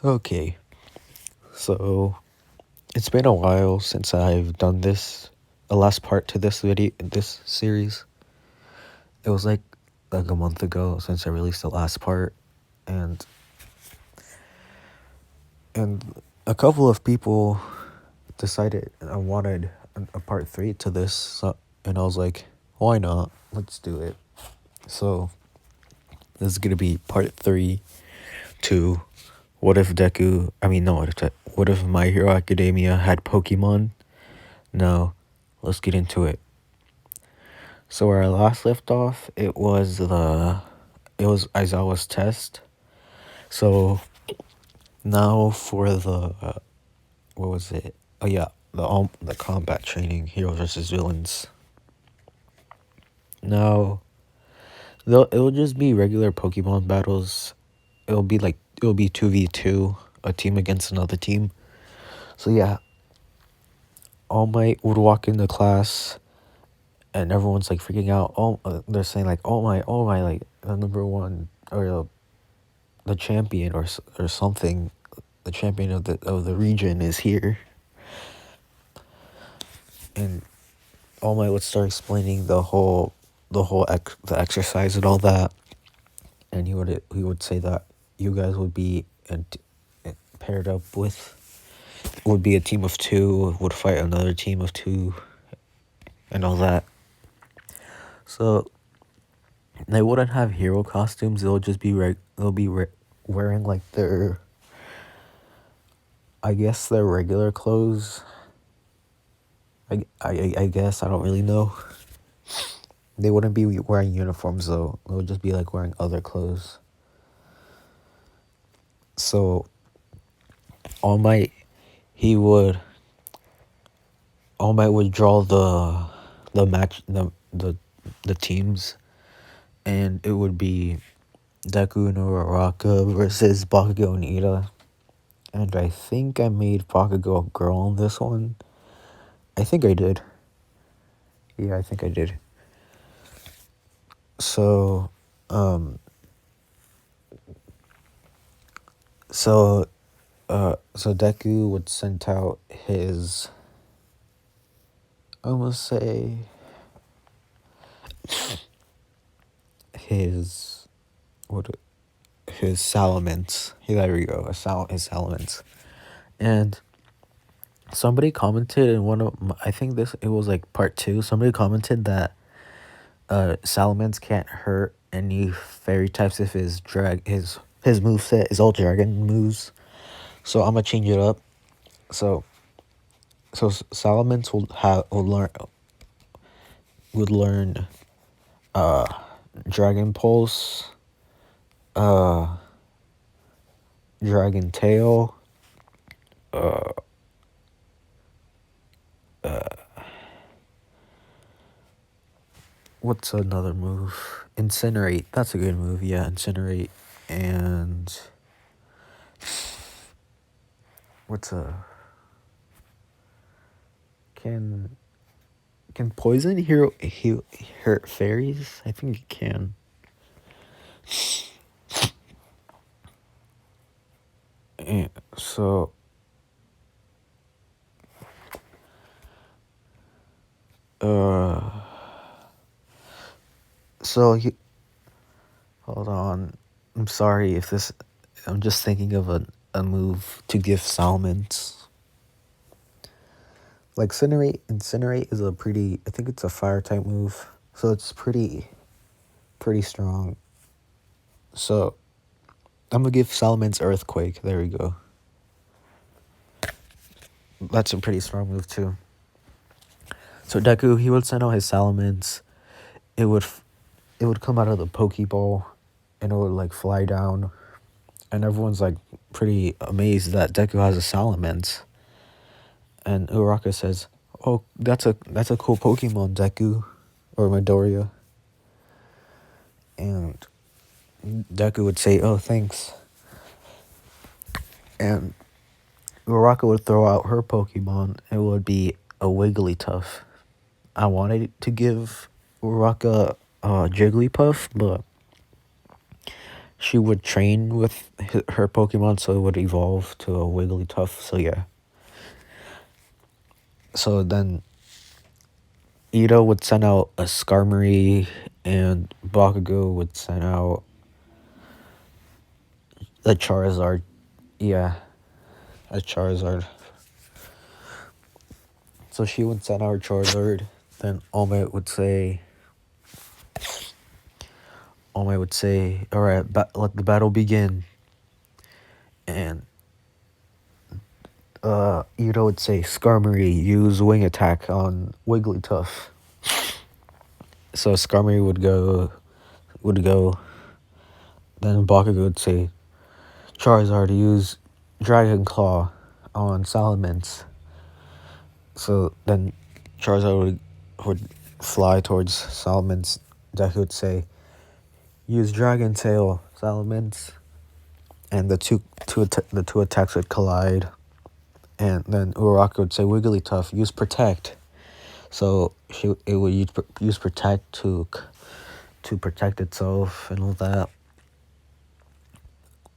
Okay, so it's been a while since I've done this, a last part to this series. It was like a month ago since I released the last part, and and a couple of people decided I wanted a part three to this, and I was like, why not? Let's do it. So this is gonna be part three to what if Deku? I mean, no, what if My Hero Academia had Pokemon? Now, let's get into it. So where I last left off, it was Aizawa's test. So now for the what was it? Oh yeah, the combat training, heroes versus villains. Now, it'll just be regular Pokemon battles. It'll be 2v2, a team against another team. So yeah, All Might would walk into class and everyone's like freaking out. They're saying like, oh my, like the number one or the champion or something, the champion of the region is here. And All Might would start explaining the exercise and all that, and he would say that you guys would be paired up with would be a team of two, would fight another team of two, and all that. So they wouldn't have hero costumes. They'll just be wearing like I guess their regular clothes. I guess I don't really know. They wouldn't be wearing uniforms though. They would just be like wearing other clothes. So All Might, he would All Might would draw the match the teams, and it would be Deku no Uraraka versus Bakugo and Ida. And I think I made Bakugo a girl on this one. I think I did. Yeah, I think I did. So, so so Deku would send out his, I must say, his what his Salamence. There we go. His Salamence. And somebody commented in I think it was like part 2. Somebody commented that Salamence can't hurt any fairy types if his moveset is all dragon moves. So I'm gonna change it up. So Salamence would learn Dragon Pulse, Dragon Tail, what's another move? Incinerate. That's a good move. Yeah, Incinerate. And what's a can poison hurt fairies? I think it can. And so hold on. I'm sorry if this. I'm just thinking of a move to give Salamence. Like Incinerate is a pretty. I think it's a fire type move, so it's pretty strong. So I'm gonna give Salamence Earthquake. There we go. That's a pretty strong move too. So Deku, he would send out his Salamence. It would come out of the Pokeball, and it would like fly down, and everyone's like pretty amazed that Deku has a Salamence. And Uraraka says, "Oh, that's a cool Pokemon, Deku, or Midoriya." And Deku would say, "Oh, thanks." And Uraraka would throw out her Pokemon. It would be a Wigglytuff. I wanted to give Uraraka Jigglypuff, but she would train with her Pokemon, so it would evolve to a Wigglytuff. So yeah. So then Ito would send out a Skarmory, and Bakugo would send out a Charizard. Yeah, a Charizard. So she would send out Charizard. Then All Might would say, all right, let the battle begin. And Ito would say, Skarmory, use wing attack on Wigglytuff. So Skarmory would go. Then Bakugo would say, Charizard, use Dragon Claw on Salamence. So then Charizard would fly towards Salamence. Deku would say, use Dragon Tail, Salamence. And the two attacks would collide. And then Uraraka would say, Wigglytuff, use Protect. So it would use Protect to protect itself and all that.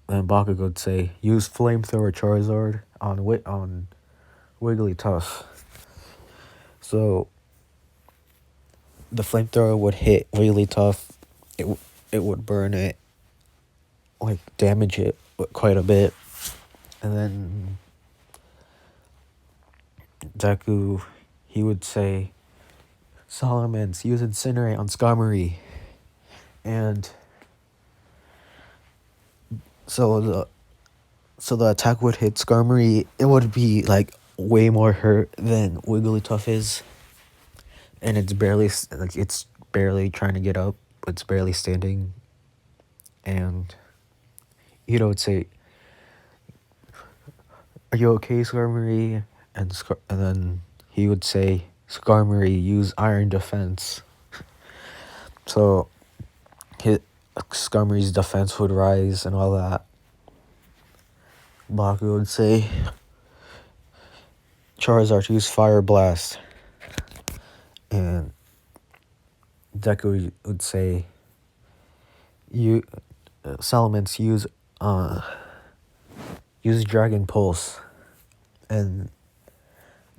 And Bakugo would say, use Flamethrower Charizard on Wigglytuff. So the Flamethrower would hit Wigglytuff. It would burn it, like damage it quite a bit. And then Deku, he would say, Salamence, use Incinerate on Skarmory. And so the attack would hit Skarmory. It would be like way more hurt than Wigglytuff is. And it's barely trying to get up. It's barely standing. And Ito would say, are you okay, Skarmory? And then he would say, Skarmory, use Iron Defense. So Skarmory's defense would rise and all that. Baku would say, Charizard, use Fire Blast. And Deku would say, Salamence, use Dragon Pulse. And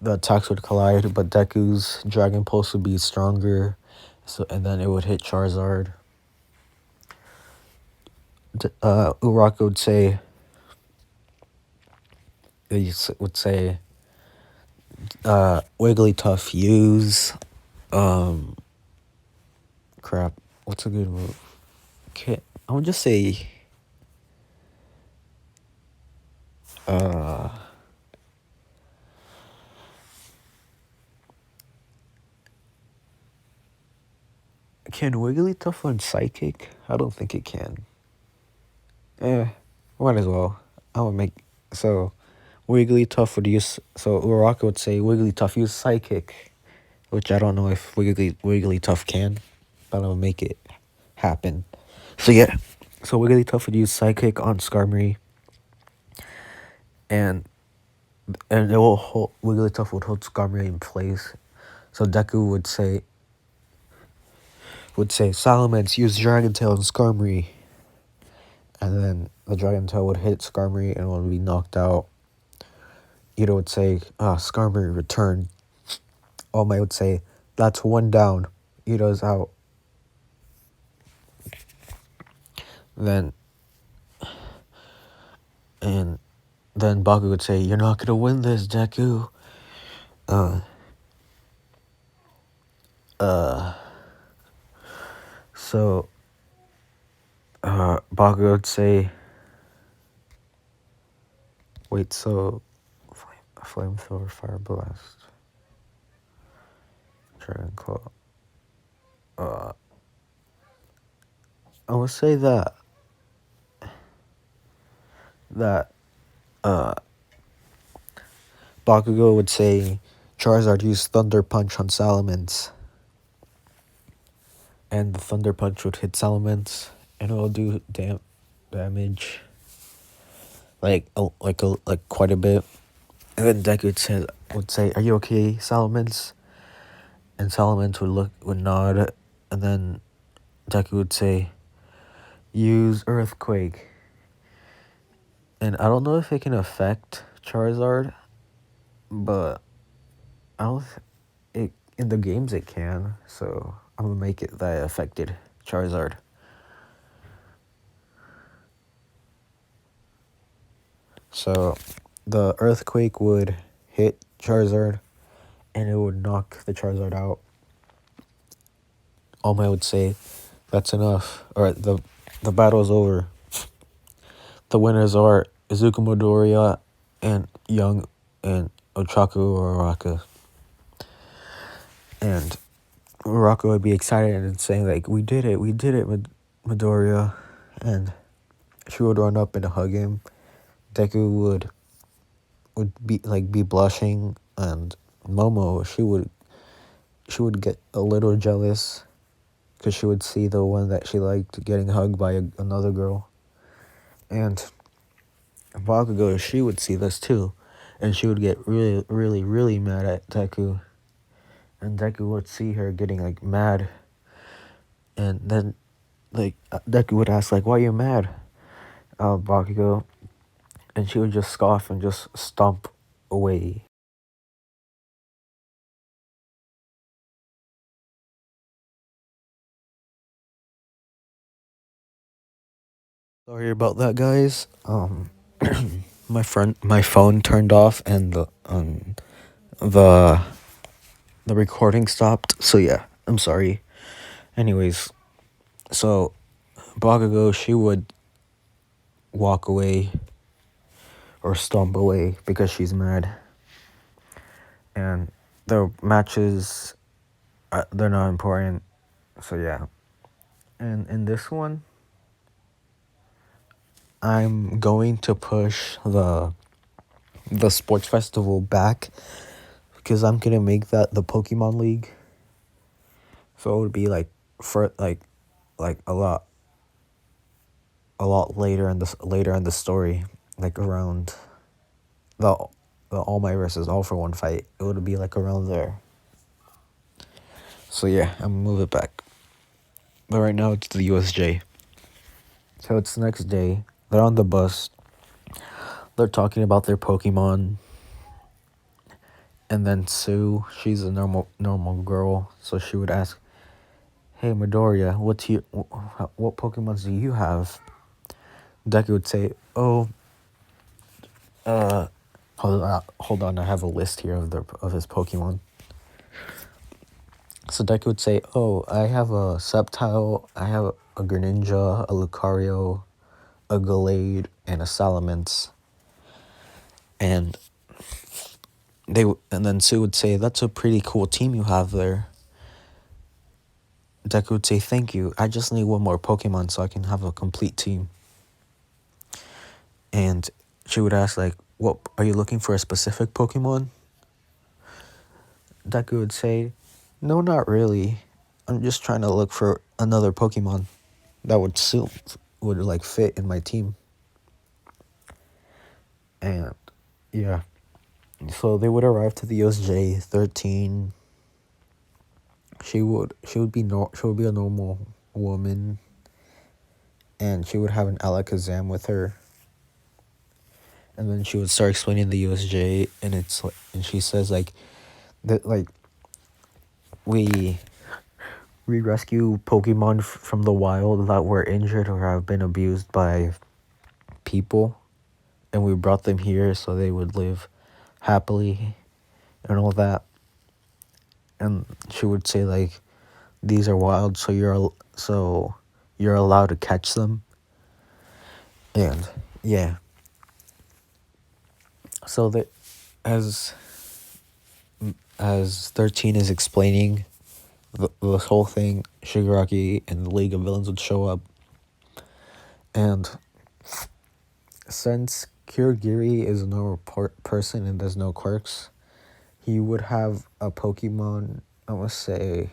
the attacks would collide, but Deku's Dragon Pulse would be stronger. And then it would hit Charizard. Uraraka would say, Wigglytuff, use, crap, what's a good move? Okay, I would just say, can Wigglytuff run Psychic? I don't think it can. Might as well. I would make, so Wigglytuff would use, so Uraraka would say, Wigglytuff, use Psychic, which I don't know if Wigglytuff can, but I'll make it happen. So yeah, so Wigglytuff would use Psychic on Skarmory, and Wigglytuff would hold Skarmory in place. So Deku would say, Salamence, use Dragon Tail on Skarmory. And then the Dragon Tail would hit Skarmory and would be knocked out. Ito would say, Skarmory, return. All Might would say, that's one down. Ito's out. Then Baku would say, you're not gonna win this, Deku. So Baku would say, wait, so Flamethrower, Fire Blast, Dragon Claw. I would say that Bakugo would say, Charizard, use Thunder Punch on Salamence. And the Thunder Punch would hit Salamence, and it'll do damage, like quite a bit. And then Deku would say, "Are you okay, Salamence?" And Salamence would nod, and then Deku would say, use Earthquake. And I don't know if it can affect Charizard, but I don't. It in the games it can, so I'm gonna make it that it affected Charizard. So, the Earthquake would hit Charizard, and it would knock the Charizard out. All Might would say, "That's enough." Or the battle's over. The winners are Izuku Midoriya and Young and Ochaku Uraraka. And Uraraka would be excited and saying like, we did it, Midoriya." And she would run up and hug him. Deku would be blushing, and Momo, she would get a little jealous because she would see the one that she liked getting hugged by another girl. And Bakugo, she would see this too, and she would get really, really, really mad at Deku. And Deku would see her getting like mad, and then Deku would ask like, "Why are you mad, Bakugo?" And she would just scoff and just stomp away. Sorry about that, guys. My phone turned off, and the the recording stopped. So yeah, I'm sorry. Anyways, so Bakugo, she would walk away or stomp away because she's mad, and the matches, they're not important. So yeah, and in this one, I'm going to push the sports festival back because I'm gonna make that the Pokemon League. So it would be like for like a lot later in the story, like around the the All Might versus All for One fight. It would be like around there. So yeah, I'm gonna move it back. But right now it's the USJ. So it's the next day. They're on the bus. They're talking about their Pokemon. And then Sue, she's a normal girl, so she would ask, "Hey Midoriya, what Pokemons do you have?" Deku would say, "Oh, uh, hold on, I have a list here of his Pokemon." So Deku would say, "Oh, I have a Sceptile, I have a Greninja, a Lucario, a Gallade, and a Salamence." And and then Sue would say, "That's a pretty cool team you have there." Deku would say, "Thank you. I just need one more Pokemon so I can have a complete team." And she would ask like, "What are you looking for, a specific Pokemon?" Deku would say, "No, not really. I'm just trying to look for another Pokemon that would like fit in my team." And yeah, so they would arrive to the OSJ 13. She would be a normal woman, and she would have an Alakazam with her. And then she would start explaining the USJ, and and she says like that we we rescue Pokemon from the wild that were injured or have been abused by people, and we brought them here so they would live happily and all that. And she would say like, "These are wild, so you're allowed to catch them." And yeah, so that as as 13 is explaining this whole thing, Shigaraki and the League of Villains would show up. And since Kirigiri is a normal person and there's no quirks, he would have a Pokemon. I would say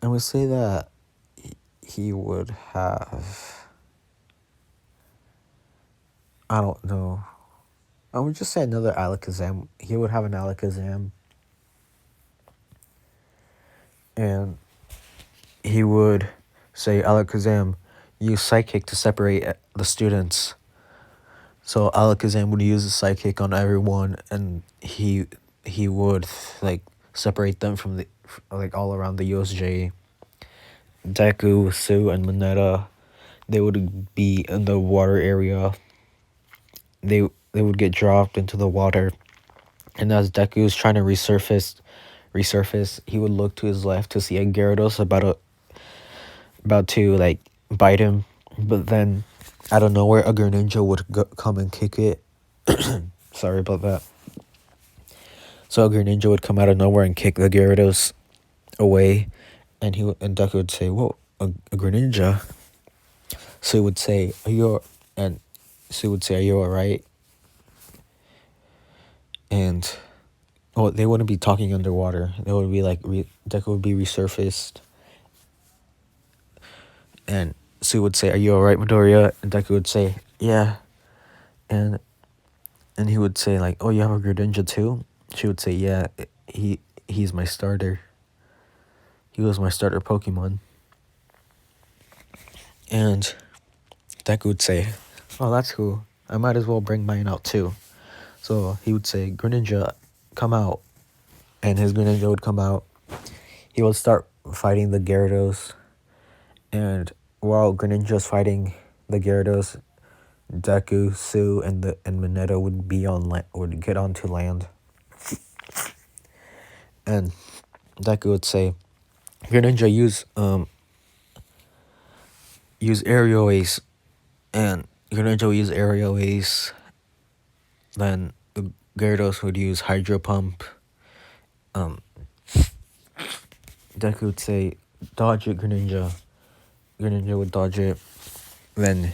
that he would have. I don't know. I would just say another Alakazam. He would have an Alakazam. and he would say, Alakazam, use Psychic to separate the students. So Alakazam would use the Psychic on everyone, and he would like separate them from the like all around the USJ. Deku, Sue, and Mineta, they would be in the water area. They would get dropped into the water, and as Deku was trying to resurface, he would look to his left to see a Gyarados about to like bite him, but then out of nowhere a Greninja would come and kick it. Sorry about that. So a Greninja would come out of nowhere and kick the Gyarados away, and Deku would say, "Whoa, a Greninja." So he would say, "Are you?" And Sue would say, "Are you alright?" And they wouldn't be talking underwater. They would be like Deku would be resurfaced, and Sue would say, "Are you alright, Midoriya?" And Deku would say, "Yeah." And he would say like, "Oh, you have a Greninja too?" She would say, "Yeah, he's my starter. He was my starter Pokemon." And Deku would say, "Oh, that's cool. I might as well bring mine out too." So he would say, "Greninja, come out." And his Greninja would come out. He would start fighting the Gyarados. And while Greninja's fighting the Gyarados, Deku, Sue, and Mineta would be on would get onto land. And Deku would say, "Greninja, use Aerial Ace." And Greninja would use Aerial Ace. Then the Gyarados would use Hydro Pump. Deku would say, "Dodge it, Greninja." Greninja would dodge it. Then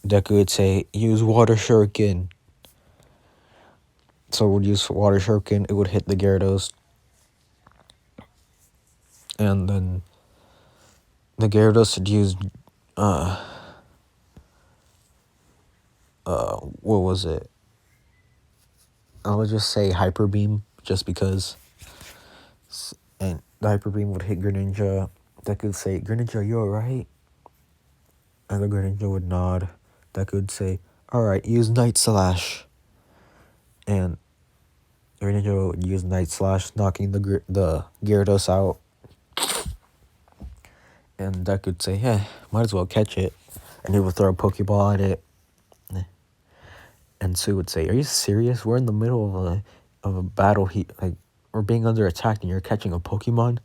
Deku would say, "Use Water Shuriken." So it would use Water Shuriken. It would hit the Gyarados. And then the Gyarados would use, what was it? I would just say Hyper Beam, just because. And the Hyper Beam would hit Greninja. Deku would say, "Greninja, you alright?" And the Greninja would nod. Deku would say, "Alright, use Night Slash." And Greninja would use Night Slash, knocking the Gyarados out. And Deku would say, "Yeah, might as well catch it." And he would throw a Pokeball at it. And Sue would say, "Are you serious? We're in the middle of a battle. We're being under attack, and you're catching a Pokemon?"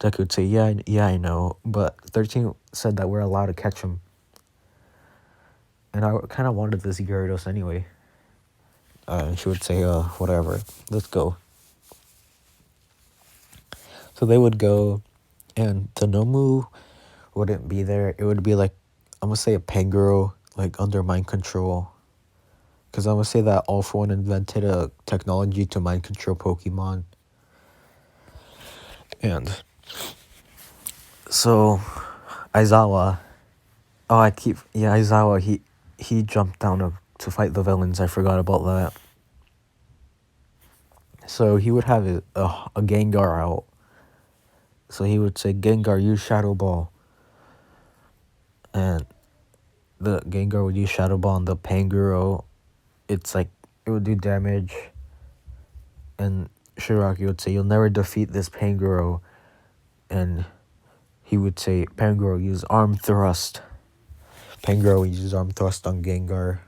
Deku would say, "Yeah, I know, but 13 said that we're allowed to catch him. And I kind of wanted this Gyarados anyway." And she would say, "Whatever, let's go." So they would go, and the Nomu wouldn't be there. It would be like, I'm gonna say a Pangoro, like under mind control. Because I'm gonna say that All For One invented a technology to mind control Pokemon. And so Aizawa, Aizawa, he jumped down to fight the villains. I forgot about that. So he would have a Gengar out. So he would say, "Gengar, use Shadow Ball." And the Gengar would use Shadow Ball on the Pangoro. It's like, it would do damage. And Shiraki would say, "You'll never defeat this Pangoro." And he would say, "Pangoro, use Arm Thrust." Pangoro would use Arm Thrust on Gengar,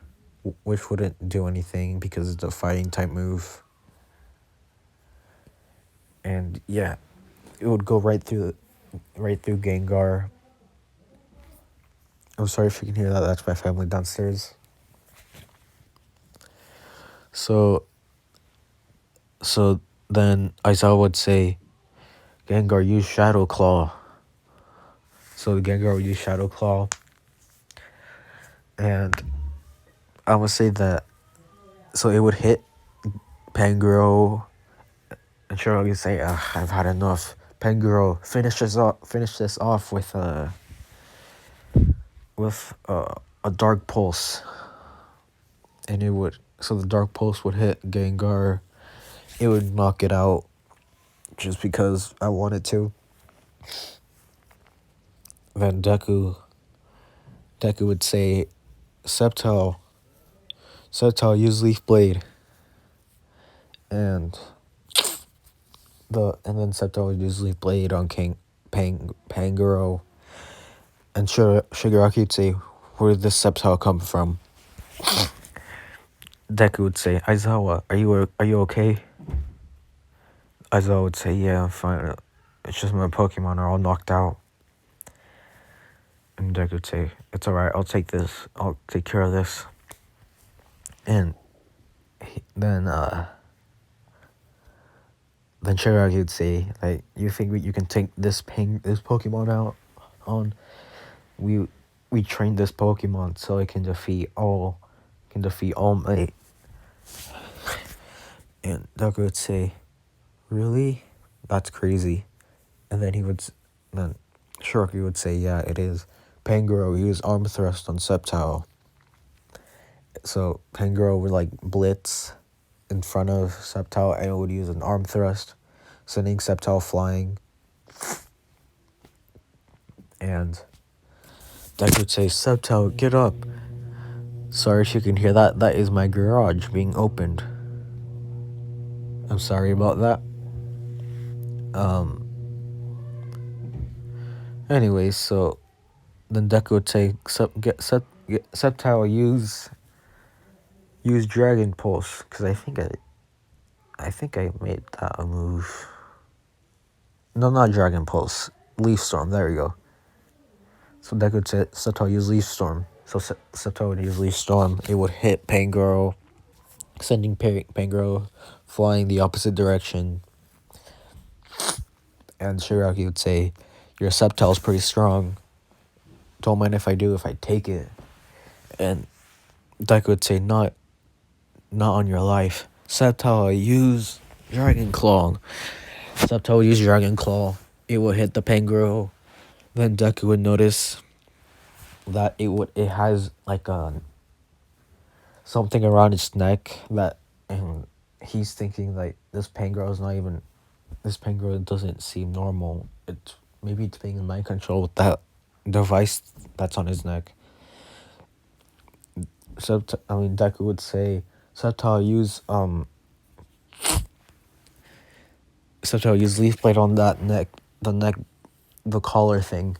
which wouldn't do anything because it's a fighting type move. And yeah, it would go right through Gengar. I'm sorry if you can hear that. That's my family downstairs. So then Aizawa would say, "Gengar, use Shadow Claw." So the Gengar would use Shadow Claw. And I would say that, so it would hit Pangoro. And Shirley would say, "I've had enough. Pangoro, finish this off with a Dark Pulse." And so the Dark Pulse would hit Gengar. It would knock it out just because I wanted to. Then Deku would say, Sceptile, use Leaf Blade. And then Sceptile would use Leaf Blade on Pangoro. And Shigaraki would say, where did this Sceptile come from? Deku would say, Aizawa, are you okay? Aizawa would say, yeah, I'm fine. It's just my Pokemon are all knocked out. And Deku would say, it's alright, I'll take this. I'll take care of this. And then Shigaraki would say, like, you think you can take this Pokemon out on? We trained this Pokemon so it can defeat all Might. And Deku would say, really? That's crazy. And then then Shigaraki would say, yeah, it is. Pangoro used Arm Thrust on Sceptile. So Pangoro would like blitz in front of Sceptile and it would use an Arm Thrust, sending Sceptile flying. And Deku would say, Sceptile, get up. Sorry if you can hear that. That is my garage being opened. I'm sorry about that. Anyways, so then Deku would say, Sceptile, use Dragon Pulse, because I think I made that a move. No, not Dragon Pulse. Leaf Storm. There we go. So Deku would say, Sceptile, use Leaf Storm. So Sceptile would use Leaf Storm. It would hit Pangoro, sending Pangoro flying the opposite direction. And Shigaraki would say, your Sceptile's pretty strong. Don't mind if I take it. And Deku would say, not on your life. Sceptile, use Dragon Claw. Sceptile would use Dragon Claw. It would hit the Pangoro. Then Deku would notice that it has like something around its neck and he's thinking like this Pangoro doesn't seem normal. Maybe it's being mind control with that device that's on his neck. Deku would say, Sceptile, use Leaf Blade on that the collar thing.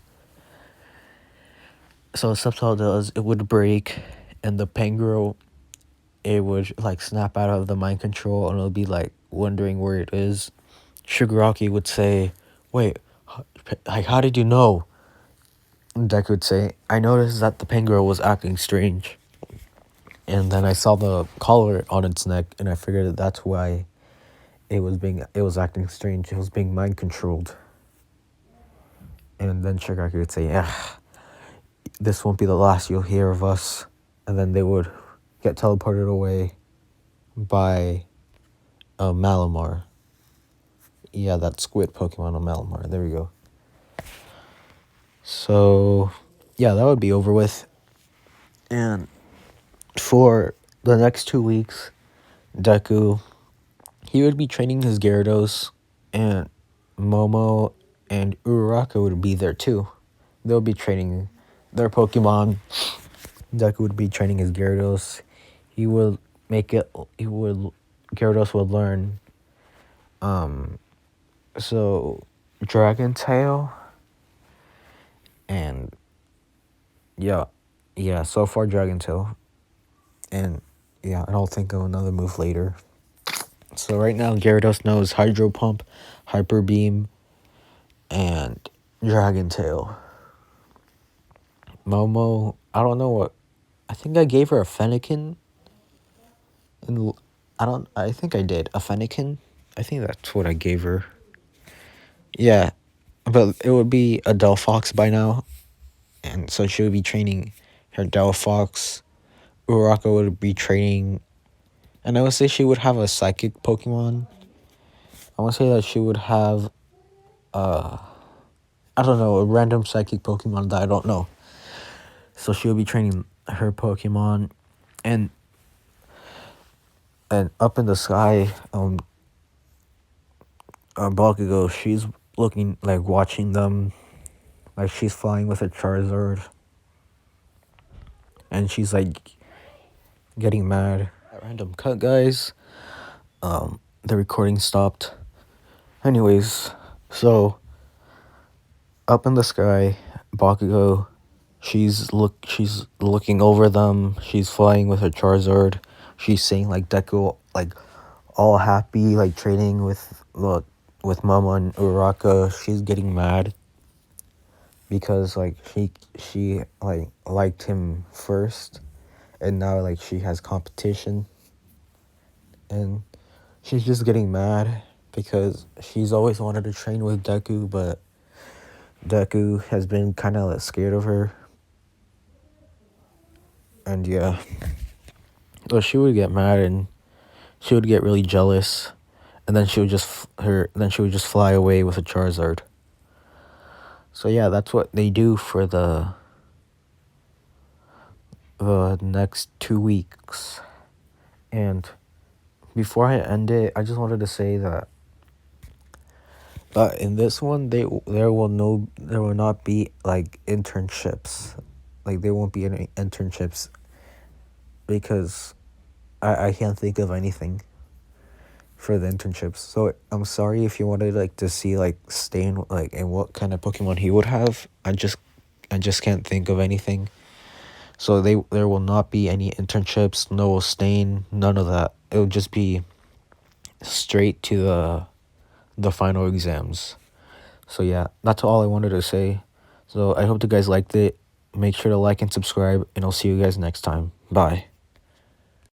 So Sceptile does, it would break, and the Pangoro, it would like snap out of the mind control, and it'll be like wondering where it is. Shigaraki would say, wait, how did you know? And Deku would say, I noticed that the Pangoro was acting strange. And then I saw the collar on its neck, and I figured that that's why it was acting strange. It was being mind controlled. And then Shigaraki would say, yeah, this won't be the last you'll hear of us. And then they would get teleported away by Malamar. Yeah, that squid Pokemon on Malamar. There we go. So, yeah, that would be over with. And for the next 2 weeks, Deku, he would be training his Gyarados, and Momo and Uraraka would be there too. They'll be training their Pokemon. Deku would be training his Gyarados. Gyarados would learn, so Dragon Tail, and yeah, so far Dragon Tail, and yeah, and I'll think of another move later. So right now Gyarados knows Hydro Pump, Hyper Beam, and Dragon Tail. Momo, I don't know what. I think I gave her a Fennekin. I think I did. A Fennekin? I think that's what I gave her. Yeah, but it would be a Delphox by now. And so she would be training her Delphox. Uraraka would be training. And I would say she would have a Psychic Pokemon. I want to say that she would have, I don't know, a random Psychic Pokemon that I don't know. So she would be training her Pokemon. And up in the sky, Bakugo, she's looking like watching them, like she's flying with a Charizard, and she's like getting mad. At random cut, guys. The recording stopped. Anyways, so up in the sky, Bakugo, she's looking over them. She's flying with her Charizard. She's seeing like Deku like all happy, like training with Mama and Uraraka. She's getting mad because like she like liked him first, and now like she has competition, and she's just getting mad because she's always wanted to train with Deku, but Deku has been kind of scared of her. And yeah, so she would get mad and she would get really jealous, and then she would just fly away with a Charizard. So yeah, that's what they do for the next 2 weeks. And before I end it, I just wanted to say that in this one, there will not be like internships, like there won't be any internships because I can't think of anything for the internships. So I'm sorry if you wanted like to see like Stain like and what kind of Pokemon he would have. I just can't think of anything. So there will not be any internships, no Stain, none of that. It'll just be straight to the final exams. So yeah, that's all I wanted to say. So I hope you guys liked it. Make sure to like and subscribe, and I'll see you guys next time. Bye.